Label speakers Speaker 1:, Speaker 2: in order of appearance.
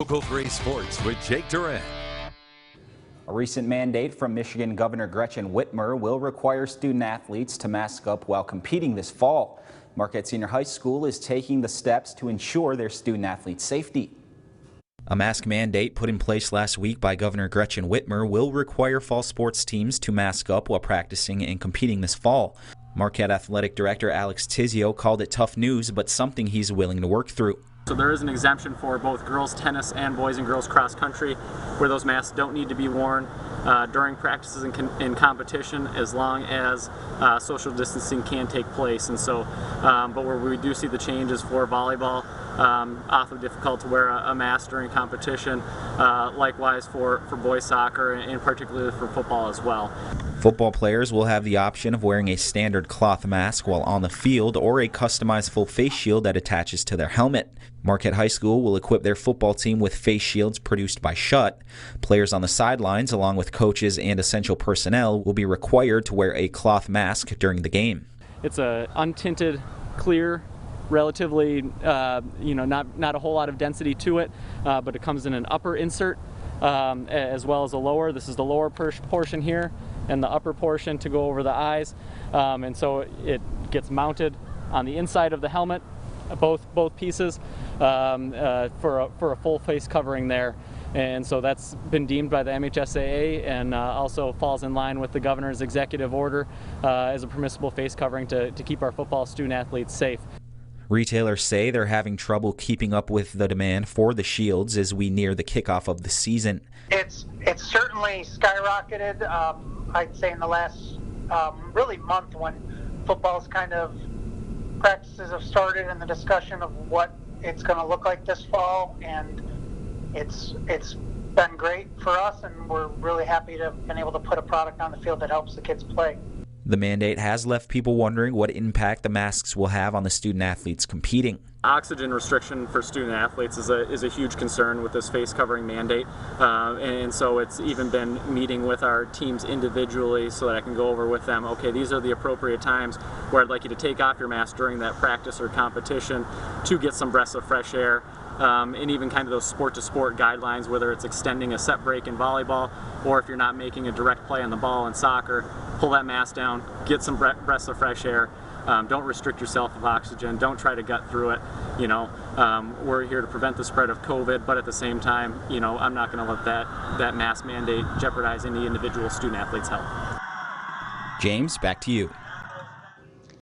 Speaker 1: Local 3 Sports with Jake Duran.
Speaker 2: A recent mandate from Michigan Governor Gretchen Whitmer will require student athletes to mask up while competing this fall. Marquette Senior High School is taking the steps to ensure their student athletes' safety. A mask mandate put in place last week by Governor Gretchen Whitmer will require fall sports teams to mask up while practicing and competing this fall. Marquette Athletic Director Alex Tizio called it tough news, but something he's willing to work through.
Speaker 3: So there is an exemption for both girls tennis and boys and girls cross country, where those masks don't need to be worn during practices and in competition, as long as social distancing can take place. And so, but where we do see the changes for volleyball, awfully difficult to wear a mask during competition. Likewise for boys soccer, and particularly for football as well.
Speaker 2: Football players will have the option of wearing a standard cloth mask while on the field, or a customized full face shield that attaches to their helmet. Marquette High School will equip their football team with face shields produced by Schutt. Players on the sidelines, along with coaches and essential personnel, will be required to wear a cloth mask during the game.
Speaker 3: It's a untinted, clear, relatively, not a whole lot of density to it, but it comes in an upper insert as well as a lower. This is the lower portion here, and the upper portion to go over the eyes, and so it gets mounted on the inside of the helmet, both pieces, for a full face covering there. And so that's been deemed by the MHSAA, and also falls in line with the governor's executive order as a permissible face covering to keep our football student athletes safe.
Speaker 2: Retailers say they're having trouble keeping up with the demand for the shields as we near the kickoff of the season.
Speaker 4: It's certainly skyrocketed. I'd say in the last really month, when football's kind of practices have started and the discussion of what it's going to look like this fall, and it's been great for us, and we're really happy to have been able to put a product on the field that helps the kids play.
Speaker 2: The mandate has left people wondering what impact the masks will have on the student athletes competing.
Speaker 3: Oxygen restriction for student athletes is a huge concern with this face covering mandate, and so it's even been meeting with our teams individually so that I can go over with them, okay, these are the appropriate times where I'd like you to take off your mask during that practice or competition to get some breaths of fresh air. And even kind of those sport-to-sport guidelines, whether it's extending a set break in volleyball, or if you're not making a direct play on the ball in soccer, pull that mask down, get some breaths of fresh air. Don't restrict yourself of oxygen. Don't try to gut through it. We're here to prevent the spread of COVID, but at the same time, I'm not going to let that mask mandate jeopardize any individual student athlete's health.
Speaker 2: James, back to you.